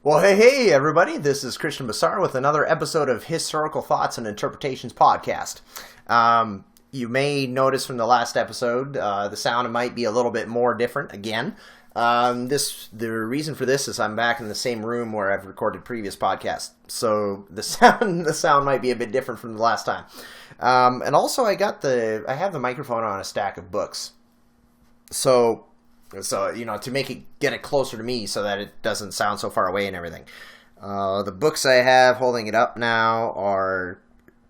Well, hey, everybody. This is Christian Bassar with another episode of Historical Thoughts and Interpretations podcast. You may notice from the last episode, the sound might be a little bit more different again. The reason for this is I'm back in the same room where I've recorded previous podcasts, so the sound might be a bit different from the last time. And also, I have the microphone on a stack of books, so to get it closer to me so that it doesn't sound so far away and everything. The books I have holding it up now are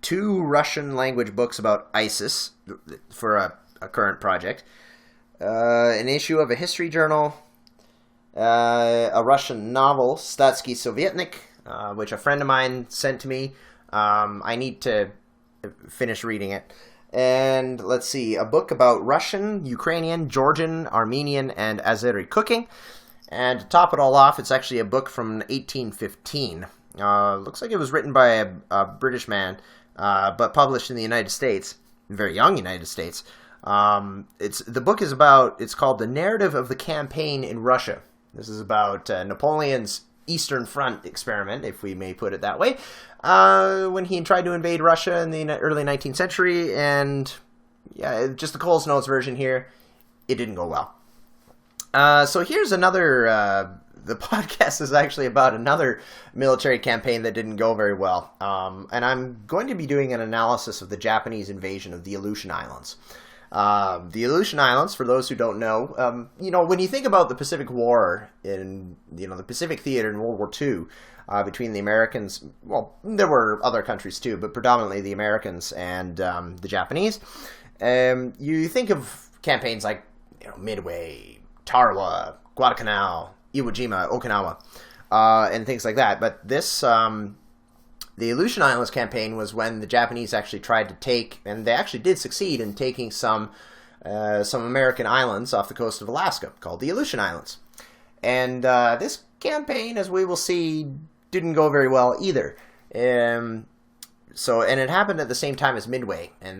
two Russian language books about ISIS for a current project, an issue of a history journal, a Russian novel, Statsky Sovietnik, which a friend of mine sent to me. I need to finish reading it. And let's see, a book about Russian, Ukrainian, Georgian, Armenian, and Azeri cooking. And to top it all off, it's actually a book from 1815. Looks like it was written by a British man, but published in the United States, very young United States. It's called The Narrative of the Campaign in Russia. This is about Napoleon's Eastern Front experiment, if we may put it that way, when he tried to invade Russia in the early 19th century, and yeah, just the Coles Notes version here, it didn't go well. So here's another, the podcast is actually about another military campaign that didn't go very well, and I'm going to be doing an analysis of the Japanese invasion of the Aleutian Islands. The Aleutian Islands, for those who don't know, when you think about the Pacific War in, the Pacific Theater in World War II, between the Americans, well, there were other countries too, but predominantly the Americans and the Japanese, you think of campaigns like, Midway, Tarawa, Guadalcanal, Iwo Jima, Okinawa, and things like that. But this, the Aleutian Islands campaign was when the Japanese actually tried to take, and they actually did succeed in taking some American islands off the coast of Alaska, called the Aleutian Islands. And this campaign, as we will see, didn't go very well either. And it happened at the same time as Midway, and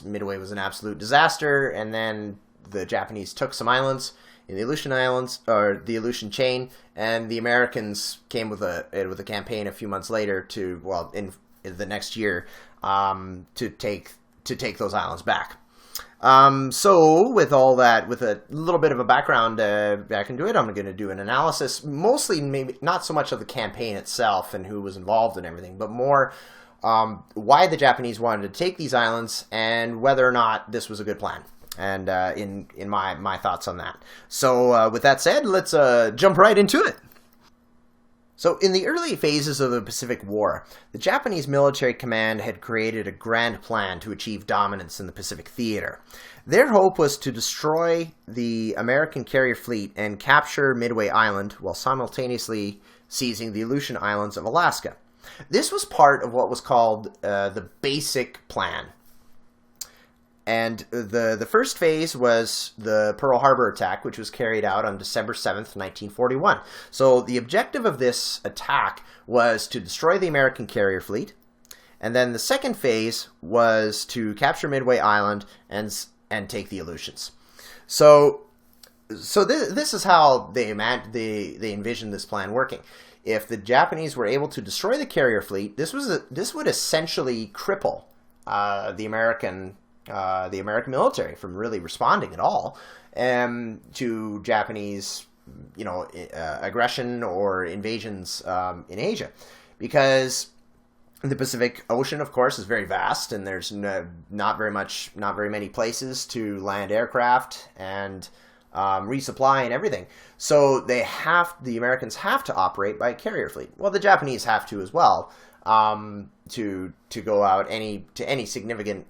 Midway was an absolute disaster. And then the Japanese took some islands in the Aleutian Islands, or the Aleutian chain, and the Americans came with a campaign a few months later in the next year, to take those islands back. So with all that, with a little bit of a background back into it, I'm going to do an analysis, mostly maybe not so much of the campaign itself and who was involved and everything, but more why the Japanese wanted to take these islands and whether or not this was a good plan. And in my thoughts on that. So with that said, let's jump right into it. So in the early phases of the Pacific War, the Japanese military command had created a grand plan to achieve dominance in the Pacific theater. Their hope was to destroy the American carrier fleet and capture Midway Island while simultaneously seizing the Aleutian Islands of Alaska. This was part of what was called the Basic Plan. And the first phase was the Pearl Harbor attack, which was carried out on December 7th, 1941. So the objective of this attack was to destroy the American carrier fleet. And then the second phase was to capture Midway Island and take the Aleutians. So this is how they envisioned this plan working. If the Japanese were able to destroy the carrier fleet, this would essentially cripple the American military from really responding at all to Japanese, aggression or invasions in Asia, because the Pacific Ocean, of course, is very vast, and there's not very many places to land aircraft and resupply and everything. So the Americans have to operate by a carrier fleet. Well, the Japanese have to as well, to go out to any significant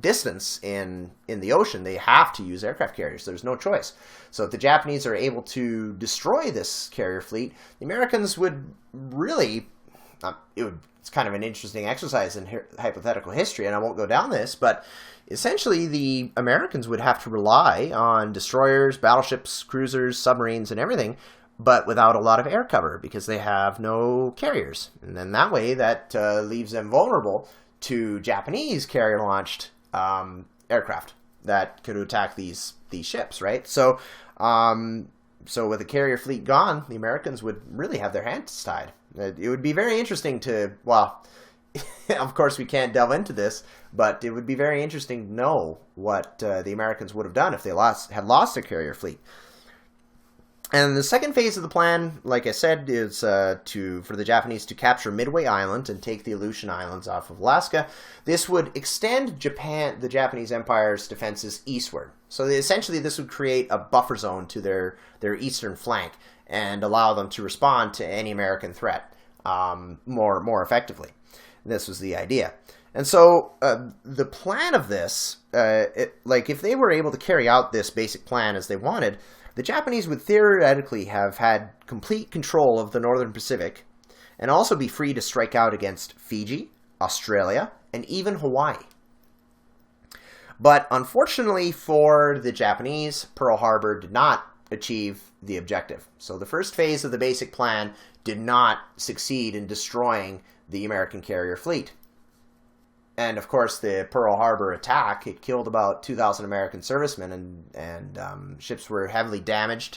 distance in the ocean. They have to use aircraft carriers. There's no choice. So if the Japanese are able to destroy this carrier fleet, the Americans would really, it's kind of an interesting exercise in hypothetical history, and I won't go down this, but essentially the Americans would have to rely on destroyers, battleships, cruisers, submarines, and everything, but without a lot of air cover because they have no carriers. And then that way, that leaves them vulnerable to Japanese carrier-launched aircraft that could attack these ships, right? So So with the carrier fleet gone, the Americans would really have their hands tied. It would be very interesting to, well, of course we can't delve into this, but it would be very interesting to know what the Americans would have done if they had lost their carrier fleet. And the second phase of the plan, like I said, is for the Japanese to capture Midway Island and take the Aleutian Islands off of Alaska. This would extend the Japanese Empire's defenses eastward. So essentially this would create a buffer zone to their eastern flank and allow them to respond to any American threat more effectively. This was the idea. And so the plan of this, if they were able to carry out this basic plan as they wanted, the Japanese would theoretically have had complete control of the Northern Pacific and also be free to strike out against Fiji, Australia, and even Hawaii. But unfortunately for the Japanese, Pearl Harbor did not achieve the objective. So the first phase of the basic plan did not succeed in destroying the American carrier fleet. And of course, the Pearl Harbor attack, it killed about 2,000 American servicemen, and ships were heavily damaged.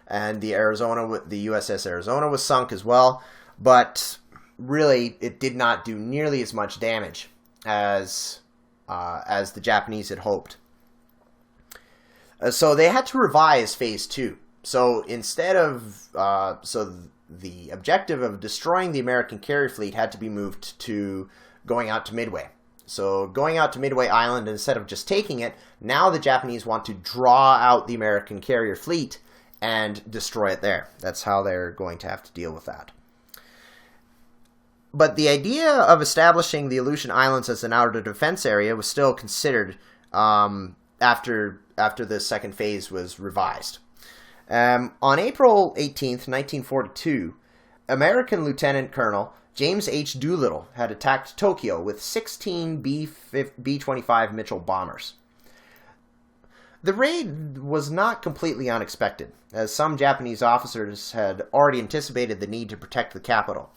And the USS Arizona was sunk as well. But really, it did not do nearly as much damage as the Japanese had hoped. So they had to revise Phase 2. So instead of the objective of destroying the American carrier fleet had to be moved to going out to Midway. So going out to Midway Island, instead of just taking it, now the Japanese want to draw out the American carrier fleet and destroy it there. That's how they're going to have to deal with that. But the idea of establishing the Aleutian Islands as an outer defense area was still considered after the second phase was revised. On April 18th, 1942, American Lieutenant Colonel James H. Doolittle had attacked Tokyo with 16 B-25 Mitchell bombers. The raid was not completely unexpected, as some Japanese officers had already anticipated the need to protect the capital.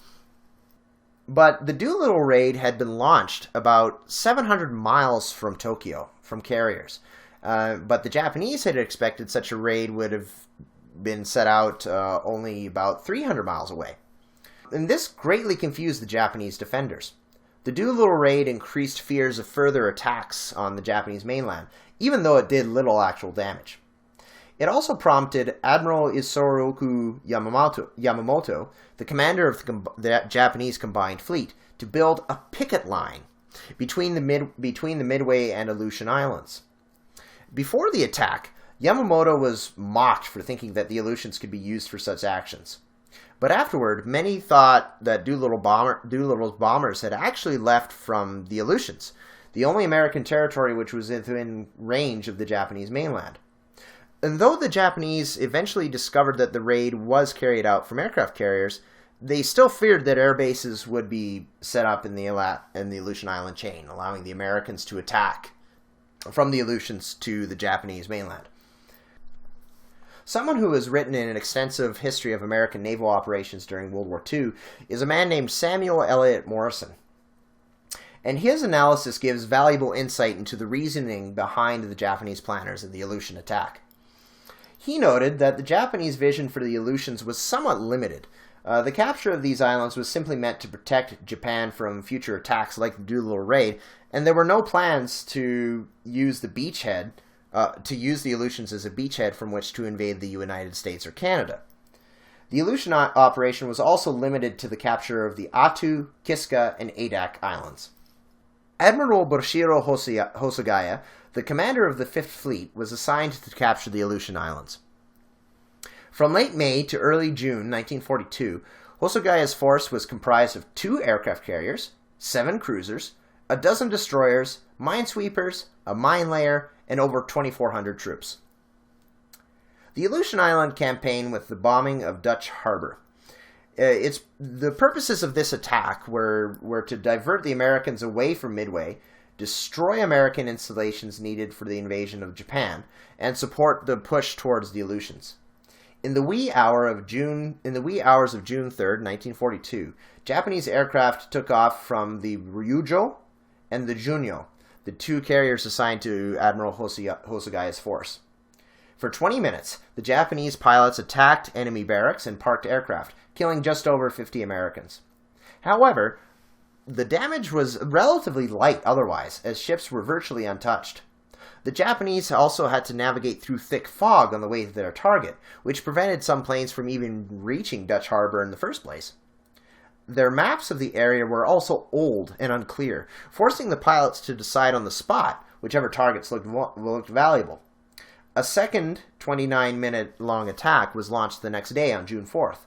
But the Doolittle raid had been launched about 700 miles from Tokyo, from carriers. But the Japanese had expected such a raid would have been set out only about 300 miles away. And this greatly confused the Japanese defenders. The Doolittle raid increased fears of further attacks on the Japanese mainland, even though it did little actual damage. It also prompted Admiral Isoroku Yamamoto, the commander of the Japanese Combined Fleet, to build a picket line between the Midway and Aleutian Islands. Before the attack, Yamamoto was mocked for thinking that the Aleutians could be used for such actions. But afterward, many thought that Doolittle's bombers had actually left from the Aleutians, the only American territory which was within range of the Japanese mainland. And though the Japanese eventually discovered that the raid was carried out from aircraft carriers, they still feared that air bases would be set up in the Aleutian Island chain, allowing the Americans to attack from the Aleutians to the Japanese mainland. Someone who has written in an extensive history of American naval operations during World War II is a man named Samuel Eliot Morison. And his analysis gives valuable insight into the reasoning behind the Japanese planners in the Aleutian attack. He noted that the Japanese vision for the Aleutians was somewhat limited. The capture of these islands was simply meant to protect Japan from future attacks like the Doolittle raid, and there were no plans to use the beachhead to use the Aleutians as a beachhead from which to invade the United States or Canada. The Aleutian operation was also limited to the capture of the Attu, Kiska, and Adak Islands. Admiral Boshiro Hosogaya, the commander of the Fifth Fleet, was assigned to capture the Aleutian Islands. From late May to early June 1942, Hosogaya's force was comprised of 2 aircraft carriers, 7 cruisers, a dozen destroyers, minesweepers, a mine layer, and over 2,400 troops. The Aleutian Island campaign with the bombing of Dutch Harbor. The purposes of this attack were to divert the Americans away from Midway, destroy American installations needed for the invasion of Japan, and support the push towards the Aleutians. In the wee hours of June 3rd, 1942, Japanese aircraft took off from the Ryujo and the Junyo, the 2 carriers assigned to Admiral Hosogaya's force. For 20 minutes, the Japanese pilots attacked enemy barracks and parked aircraft, killing just over 50 Americans. However, the damage was relatively light otherwise, as ships were virtually untouched. The Japanese also had to navigate through thick fog on the way to their target, which prevented some planes from even reaching Dutch Harbor in the first place. Their maps of the area were also old and unclear, forcing the pilots to decide on the spot whichever targets looked valuable. A second 29-minute-long attack was launched the next day on June 4th.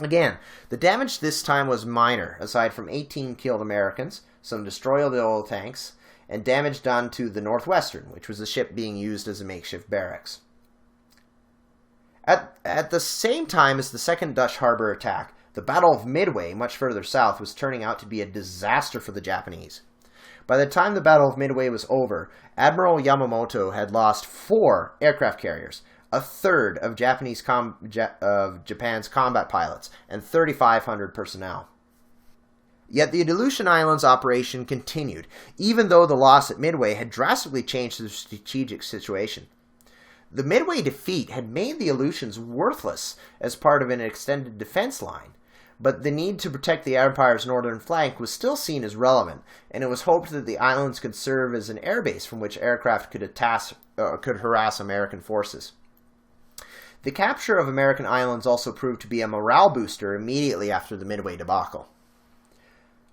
Again, the damage this time was minor, aside from 18 killed Americans, some destroyed oil tanks, and damage done to the Northwestern, which was a ship being used as a makeshift barracks. At the same time as the second Dutch Harbor attack, the Battle of Midway, much further south, was turning out to be a disaster for the Japanese. By the time the Battle of Midway was over, Admiral Yamamoto had lost 4 aircraft carriers, a third of Japan's combat pilots, and 3,500 personnel. Yet the Aleutian Islands operation continued, even though the loss at Midway had drastically changed the strategic situation. The Midway defeat had made the Aleutians worthless as part of an extended defense line, but the need to protect the Empire's northern flank was still seen as relevant, and it was hoped that the islands could serve as an airbase from which aircraft could harass American forces. The capture of American islands also proved to be a morale booster immediately after the Midway debacle.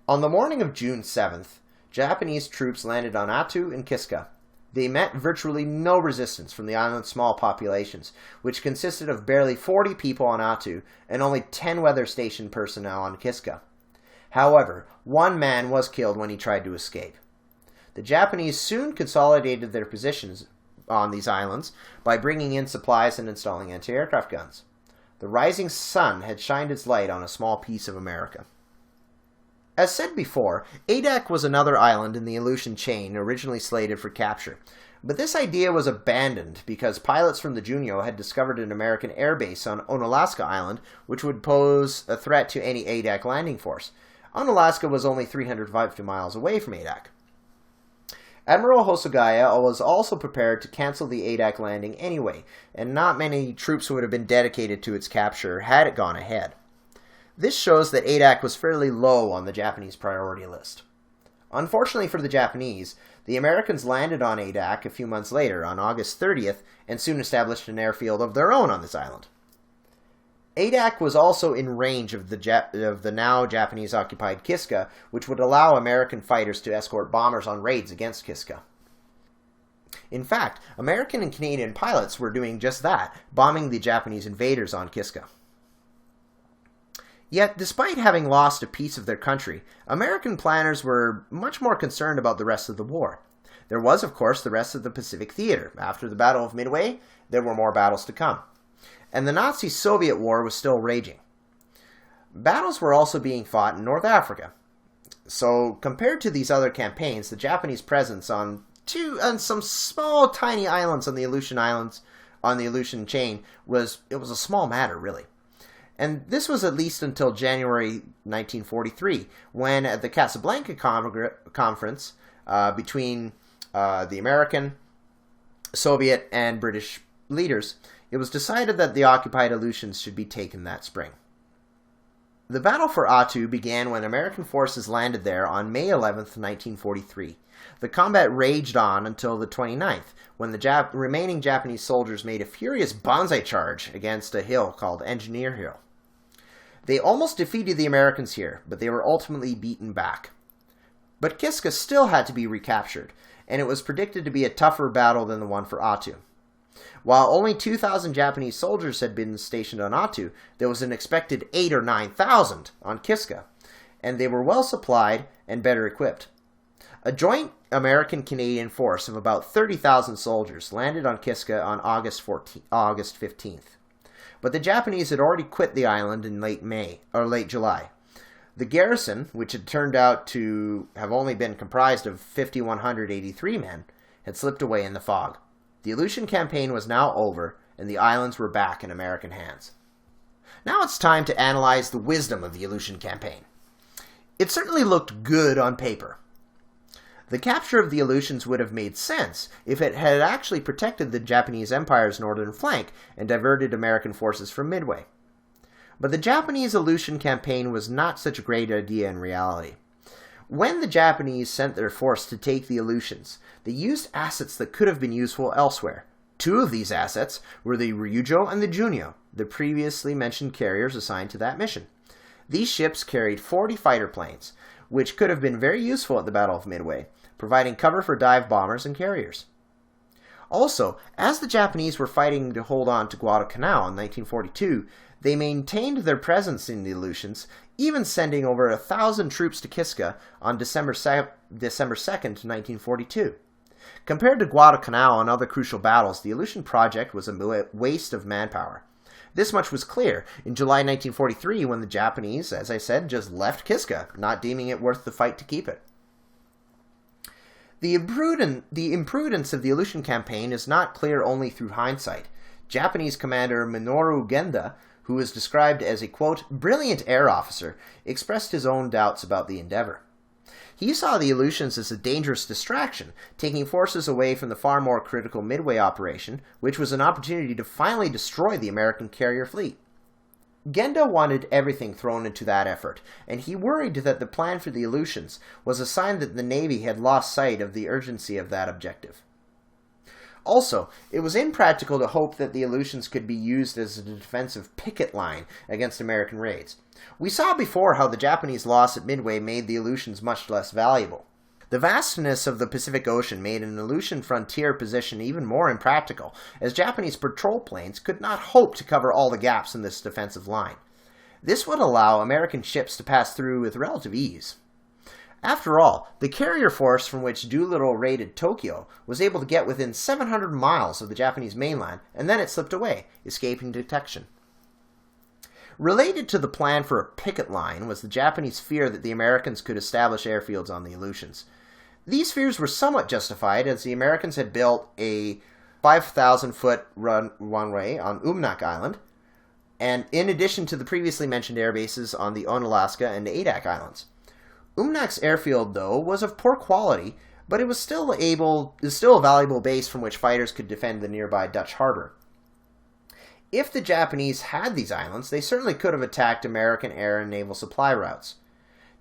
On the morning of June 7th, Japanese troops landed on Attu and Kiska. They met virtually no resistance from the island's small populations, which consisted of barely 40 people on Attu and only 10 weather station personnel on Kiska. However, one man was killed when he tried to escape. The Japanese soon consolidated their positions on these islands by bringing in supplies and installing anti-aircraft guns. The rising sun had shined its light on a small piece of America. As said before, Adak was another island in the Aleutian chain originally slated for capture, but this idea was abandoned because pilots from the Junyo had discovered an American airbase on Unalaska Island, which would pose a threat to any Adak landing force. Unalaska was only 350 miles away from Adak. Admiral Hosogaya was also prepared to cancel the Adak landing anyway, and not many troops would have been dedicated to its capture had it gone ahead. This shows that Adak was fairly low on the Japanese priority list. Unfortunately for the Japanese, the Americans landed on Adak a few months later, on August 30th, and soon established an airfield of their own on this island. Adak was also in range of the now Japanese-occupied Kiska, which would allow American fighters to escort bombers on raids against Kiska. In fact, American and Canadian pilots were doing just that, bombing the Japanese invaders on Kiska. Yet, despite having lost a piece of their country, American planners were much more concerned about the rest of the war. There was, of course, the rest of the Pacific Theater. After the Battle of Midway, there were more battles to come. And the Nazi-Soviet War was still raging. Battles were also being fought in North Africa. So, compared to these other campaigns, the Japanese presence on some small, tiny islands on the Aleutian chain was a small matter, really. And this was at least until January 1943, when at the Casablanca conference between the American, Soviet, and British leaders, it was decided that the occupied Aleutians should be taken that spring. The battle for Attu began when American forces landed there on May 11th, 1943. The combat raged on until the 29th, when the remaining Japanese soldiers made a furious banzai charge against a hill called Engineer Hill. They almost defeated the Americans here, but they were ultimately beaten back. But Kiska still had to be recaptured, and it was predicted to be a tougher battle than the one for Attu. While only 2,000 Japanese soldiers had been stationed on Attu, there was an expected 8,000 or 9,000 on Kiska, and they were well supplied and better equipped. A joint American-Canadian force of about 30,000 soldiers landed on Kiska on August 15th. But the Japanese had already quit the island in late July. The garrison, which had turned out to have only been comprised of 5,183 men, had slipped away in the fog. The Aleutian campaign was now over, and the islands were back in American hands. Now it's time to analyze the wisdom of the Aleutian campaign. It certainly looked good on paper. The capture of the Aleutians would have made sense if it had actually protected the Japanese Empire's northern flank and diverted American forces from Midway. But the Japanese Aleutian campaign was not such a great idea in reality. When the Japanese sent their force to take the Aleutians, they used assets that could have been useful elsewhere. Two of these assets were the Ryujo and the Junyo, the previously mentioned carriers assigned to that mission. These ships carried 40 fighter planes, which could have been very useful at the Battle of Midway, providing cover for dive bombers and carriers. Also, as the Japanese were fighting to hold on to Guadalcanal in 1942, they maintained their presence in the Aleutians, even sending over 1,000 troops to Kiska on December 2nd, 1942. Compared to Guadalcanal and other crucial battles, the Aleutian project was a waste of manpower. This much was clear in July 1943 when the Japanese, as I said, just left Kiska, not deeming it worth the fight to keep it. The imprudence of the Aleutian campaign is not clear only through hindsight. Japanese commander Minoru Genda, who is described as a, quote, brilliant air officer, expressed his own doubts about the endeavor. He saw the Aleutians as a dangerous distraction, taking forces away from the far more critical Midway operation, which was an opportunity to finally destroy the American carrier fleet. Genda wanted everything thrown into that effort, and he worried that the plan for the Aleutians was a sign that the Navy had lost sight of the urgency of that objective. Also, it was impractical to hope that the Aleutians could be used as a defensive picket line against American raids. We saw before how the Japanese loss at Midway made the Aleutians much less valuable. The vastness of the Pacific Ocean made an Aleutian frontier position even more impractical, as Japanese patrol planes could not hope to cover all the gaps in this defensive line. This would allow American ships to pass through with relative ease. After all, the carrier force from which Doolittle raided Tokyo was able to get within 700 miles of the Japanese mainland, and then it slipped away, escaping detection. Related to the plan for a picket line was the Japanese fear that the Americans could establish airfields on the Aleutians. These fears were somewhat justified, as the Americans had built a 5,000-foot runway on Umnak Island, and in addition to the previously mentioned air bases on the Onalaska and Adak Islands. Umnak's airfield, though, was of poor quality, but it was still a valuable base from which fighters could defend the nearby Dutch harbor. If the Japanese had these islands, they certainly could have attacked American air and naval supply routes.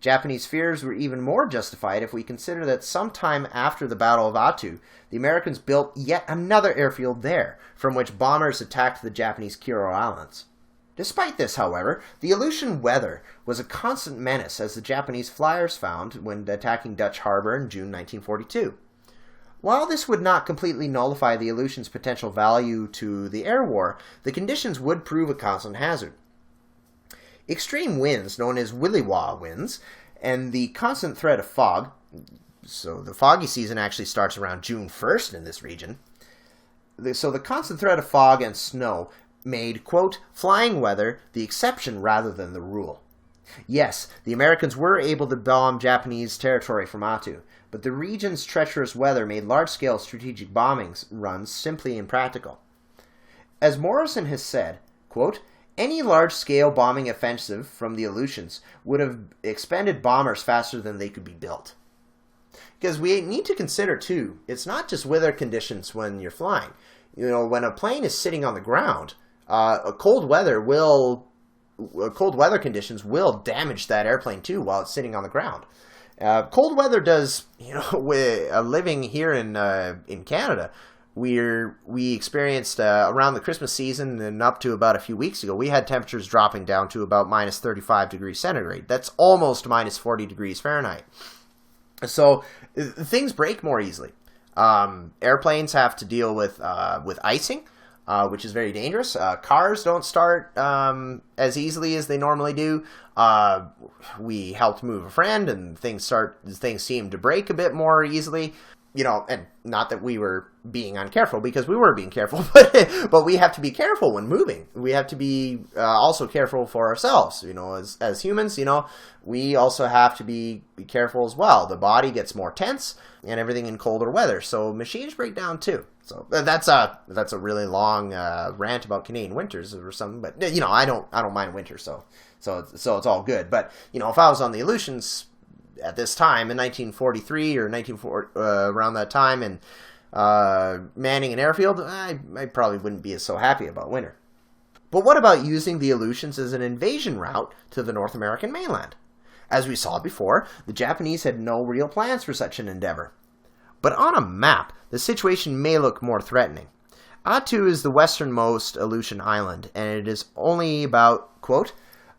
Japanese fears were even more justified if we consider that sometime after the Battle of Attu, the Americans built yet another airfield there, from which bombers attacked the Japanese Kuro Islands. Despite this, however, the Aleutian weather was a constant menace, as the Japanese flyers found when attacking Dutch Harbor in June 1942. While this would not completely nullify the Aleutians' potential value to the air war, the conditions would prove a constant hazard. Extreme winds, known as willy-wah winds, and the constant threat of fog, so the foggy season actually starts around June 1st in this region, so the constant threat of fog and snow made, quote, flying weather the exception rather than the rule. Yes, the Americans were able to bomb Japanese territory from Attu, but the region's treacherous weather made large-scale strategic bombing runs simply impractical. As Morrison has said, quote, any large-scale bombing offensive from the Aleutians would have expended bombers faster than they could be built. Because we need to consider, too, it's not just weather conditions when you're flying. You know, when a plane is sitting on the ground, cold weather conditions will damage that airplane too while it's sitting on the ground. Cold weather does, living here in Canada, we experienced around the Christmas season and up to about a few weeks ago, we had temperatures dropping down to about minus 35 degrees centigrade. That's almost minus 40 degrees Fahrenheit. So things break more easily. Airplanes have to deal with icing, which is very dangerous. Cars don't start as easily as they normally do. We helped move a friend, and things seem to break a bit more easily. And not that we were being uncareful, because we were being careful, but we have to be careful when moving. We have to be also careful for ourselves. As humans, we also have to be careful as well. The body gets more tense and everything in colder weather, so machines break down too. So that's a really long rant about Canadian winters or something. But I don't mind winter, so it's all good. But if I was on the Aleutians, at this time in 1943 or 1940, around that time, and manning an airfield, I probably wouldn't be so happy about winter. But what about using the Aleutians as an invasion route to the North American mainland? As we saw before, the Japanese had no real plans for such an endeavor. But on a map, the situation may look more threatening. Attu is the westernmost Aleutian island, and it is only about, quote,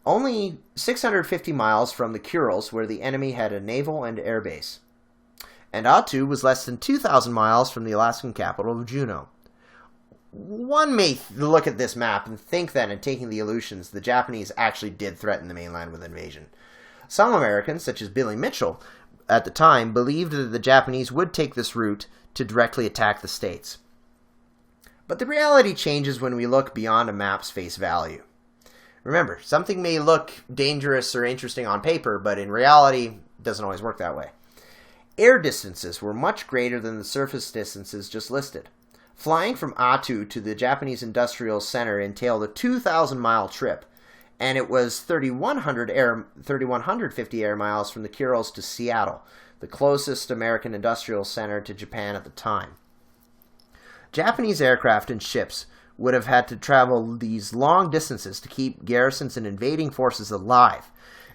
only 650 miles from the Kurils, where the enemy had a naval and air base. And Attu was less than 2,000 miles from the Alaskan capital of Juneau. One may look at this map and think that in taking the Aleutians, the Japanese actually did threaten the mainland with invasion. Some Americans, such as Billy Mitchell, at the time, believed that the Japanese would take this route to directly attack the states. But the reality changes when we look beyond a map's face value. Remember, something may look dangerous or interesting on paper, but in reality, it doesn't always work that way. Air distances were much greater than the surface distances just listed. Flying from Attu to the Japanese industrial center entailed a 2,000-mile trip, and it was 3,150 air miles from the Kurils to Seattle, the closest American industrial center to Japan at the time. Japanese aircraft and ships would have had to travel these long distances to keep garrisons and invading forces alive,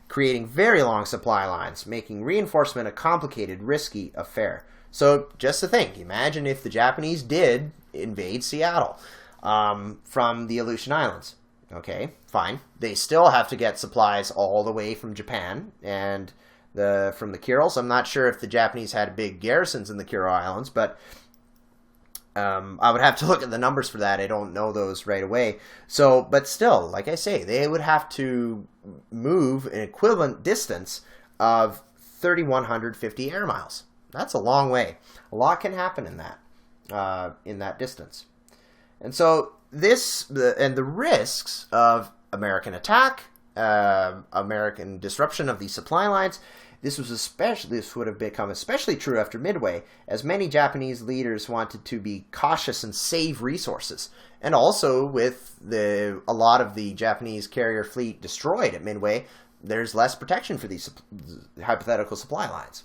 creating very long supply lines, making reinforcement a complicated, risky affair. So just to think, imagine if the Japanese did invade Seattle from the Aleutian Islands. Okay, fine. They still have to get supplies all the way from Japan and from the Kurils. I'm not sure if the Japanese had big garrisons in the Kuril Islands, but I would have to look at the numbers for that. I don't know those right away. So, but still, like I say, they would have to move an equivalent distance of 3,150 air miles. That's a long way. A lot can happen in that distance. And so the risks of American attack, American disruption of these supply lines, this would have become especially true after Midway, as many Japanese leaders wanted to be cautious and save resources. And also, with a lot of the Japanese carrier fleet destroyed at Midway, there's less protection for these hypothetical supply lines.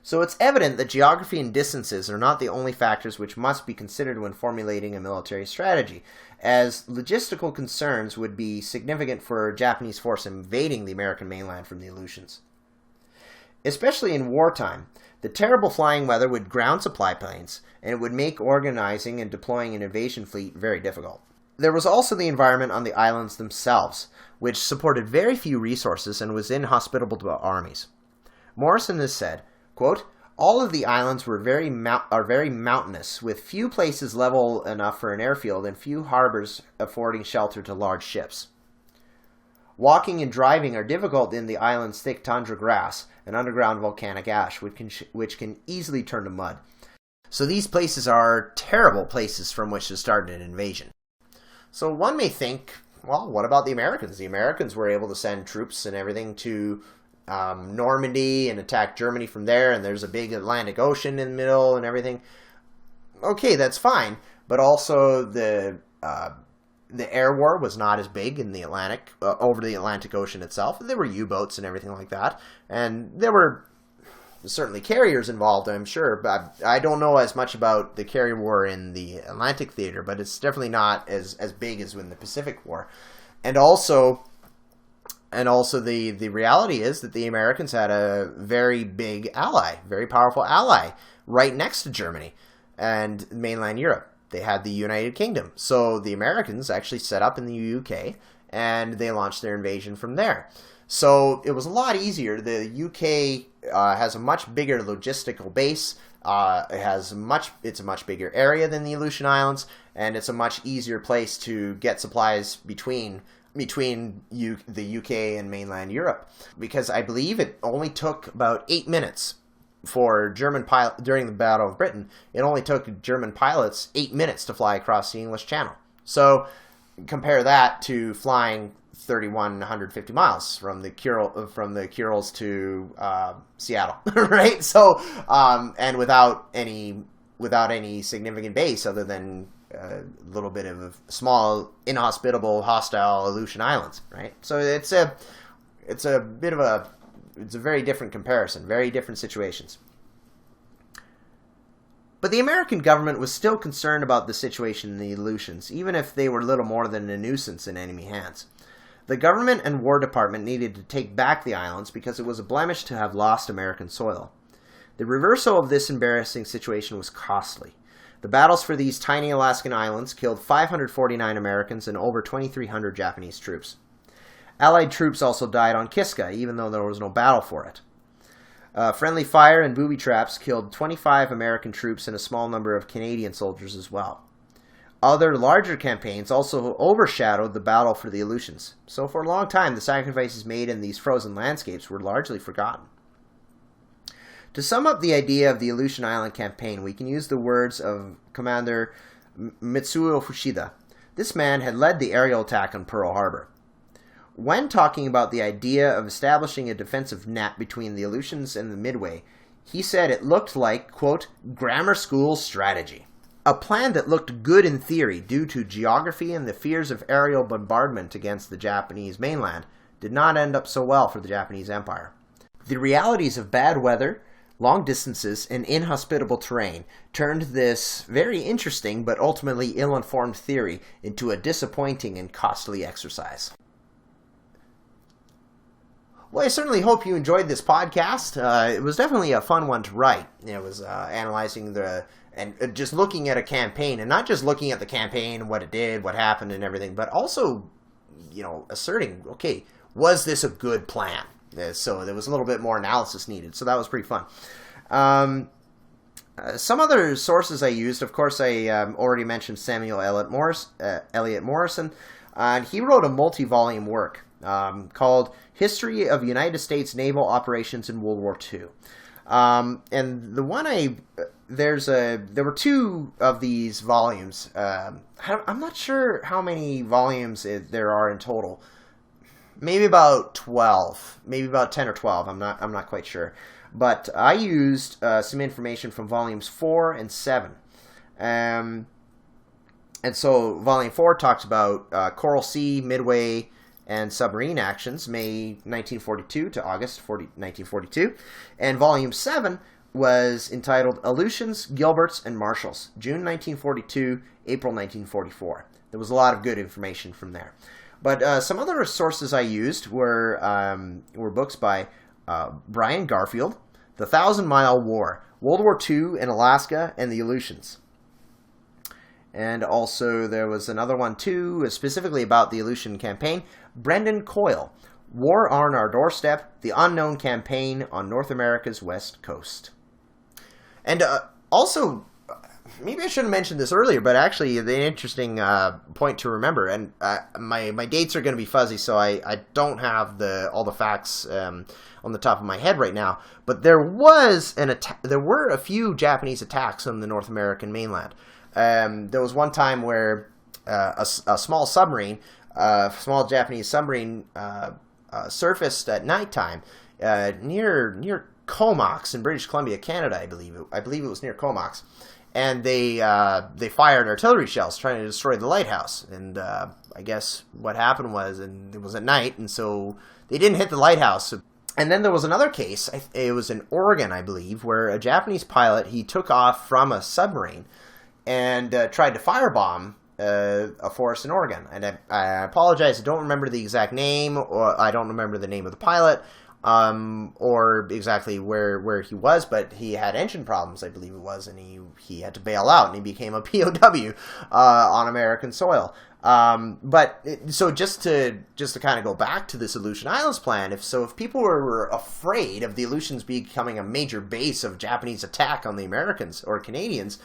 So it's evident that geography and distances are not the only factors which must be considered when formulating a military strategy, as logistical concerns would be significant for a Japanese force invading the American mainland from the Aleutians. Especially in wartime, the terrible flying weather would ground supply planes, and it would make organizing and deploying an invasion fleet very difficult. There was also the environment on the islands themselves, which supported very few resources and was inhospitable to armies. Morrison has said, quote, all of the islands are very mountainous, with few places level enough for an airfield and few harbors affording shelter to large ships. Walking and driving are difficult in the island's thick tundra grass and underground volcanic ash, which can easily turn to mud. So these places are terrible places from which to start an invasion. So one may think, well, what about the Americans? The Americans were able to send troops and everything to Normandy and attack Germany from there, and there's a big Atlantic Ocean in the middle and everything. Okay, that's fine, but also the air war was not as big in the Atlantic, over the Atlantic Ocean itself. There were U-boats and everything like that, and there were certainly carriers involved, I'm sure, but I don't know as much about the carrier war in the Atlantic theater, but it's definitely not as big as in the Pacific War. And also the reality is that the Americans had a very big ally, very powerful ally, right next to Germany and mainland Europe. They had the United Kingdom. So the Americans actually set up in the UK, and they launched their invasion from there. So it was a lot easier. The UK has a much bigger logistical base. It's a much bigger area than the Aleutian Islands, and it's a much easier place to get supplies between the UK and mainland Europe, because I believe it only took about 8 minutes for German pilot during the Battle of Britain. It only took German pilots 8 minutes to fly across the English Channel. So compare that to flying 3,150 miles from the Kurils to Seattle, right? So and without any significant base other than a little bit of small, inhospitable, hostile Aleutian Islands, right? So it's a bit of a it's a very different comparison, very different situations. But the American government was still concerned about the situation in the Aleutians, even if they were little more than a nuisance in enemy hands. The government and War Department needed to take back the islands because it was a blemish to have lost American soil. The reversal of this embarrassing situation was costly. The battles for these tiny Alaskan islands killed 549 Americans and over 2,300 Japanese troops. Allied troops also died on Kiska, even though there was no battle for it. Friendly fire and booby traps killed 25 American troops and a small number of Canadian soldiers as well. Other larger campaigns also overshadowed the battle for the Aleutians, so for a long time the sacrifices made in these frozen landscapes were largely forgotten. To sum up the idea of the Aleutian Island campaign, we can use the words of Commander Mitsuo Fushida. This man had led the aerial attack on Pearl Harbor. When talking about the idea of establishing a defensive net between the Aleutians and the Midway, he said it looked like, quote, grammar school strategy. A plan that looked good in theory due to geography and the fears of aerial bombardment against the Japanese mainland did not end up so well for the Japanese Empire. The realities of bad weather, long distances, and inhospitable terrain turned this very interesting but ultimately ill-informed theory into a disappointing and costly exercise. Well, I certainly hope you enjoyed this podcast. It was definitely a fun one to write. It was analyzing and just looking at a campaign, and not just looking at the campaign, what it did, what happened, and everything, but also, asserting, okay, was this a good plan? So there was a little bit more analysis needed. So that was pretty fun. Some other sources I used, of course, I already mentioned Samuel Eliot Morison, and he wrote a multi-volume work called History of United States Naval Operations in World War II. And the one there were two of these volumes. I'm not sure how many volumes there are in total. Maybe about 12, maybe about 10 or 12. I'm not quite sure. But I used some information from volumes 4 and 7. And so volume 4 talks about Coral Sea, Midway, and submarine actions, May 1942 to August 1942. And volume 7 was entitled Aleutians, Gilberts, and Marshalls, June 1942, April 1944. There was a lot of good information from there. But some other sources I used were books by Brian Garfield, The 1,000-Mile War, World War II in Alaska and the Aleutians. And also there was another one too, specifically about the Aleutian campaign, Brendan Coyle, War on Our Doorstep, The Unknown Campaign on North America's West Coast. And also, maybe I should have mentioned this earlier, but actually the interesting point to remember, and my dates are going to be fuzzy, so I don't have all the facts on the top of my head right now, but there were a few Japanese attacks on the North American mainland. There was one time where a small submarine, small Japanese submarine, surfaced at nighttime near Comox in British Columbia, Canada. I believe it was near Comox, and they fired artillery shells trying to destroy the lighthouse. And I guess what happened was, and it was at night, and so they didn't hit the lighthouse. And then there was another case. It was in Oregon, I believe, where a Japanese pilot, he took off from a submarine and tried to firebomb a forest in Oregon. And I apologize, I don't remember the exact name, or I don't remember the name of the pilot, or exactly where he was, but he had engine problems, I believe it was, and he had to bail out, and he became a POW on American soil. So just to kind of go back to this Aleutian Islands plan, if people were afraid of the Aleutians becoming a major base of Japanese attack on the Americans or Canadians,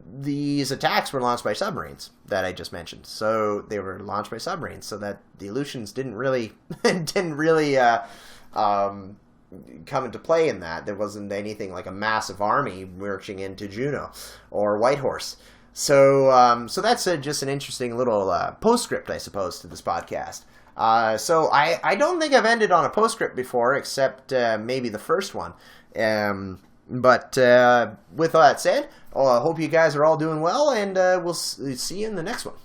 these attacks were launched by submarines that I just mentioned. So they were launched by submarines, so that the Aleutians didn't really come into play in that. There wasn't anything like a massive army marching into Juneau or Whitehorse. So that's just an interesting little postscript, I suppose, to this podcast. So I don't think I've ended on a postscript before, except maybe the first one. But with all that said, I hope you guys are all doing well, and we'll see you in the next one.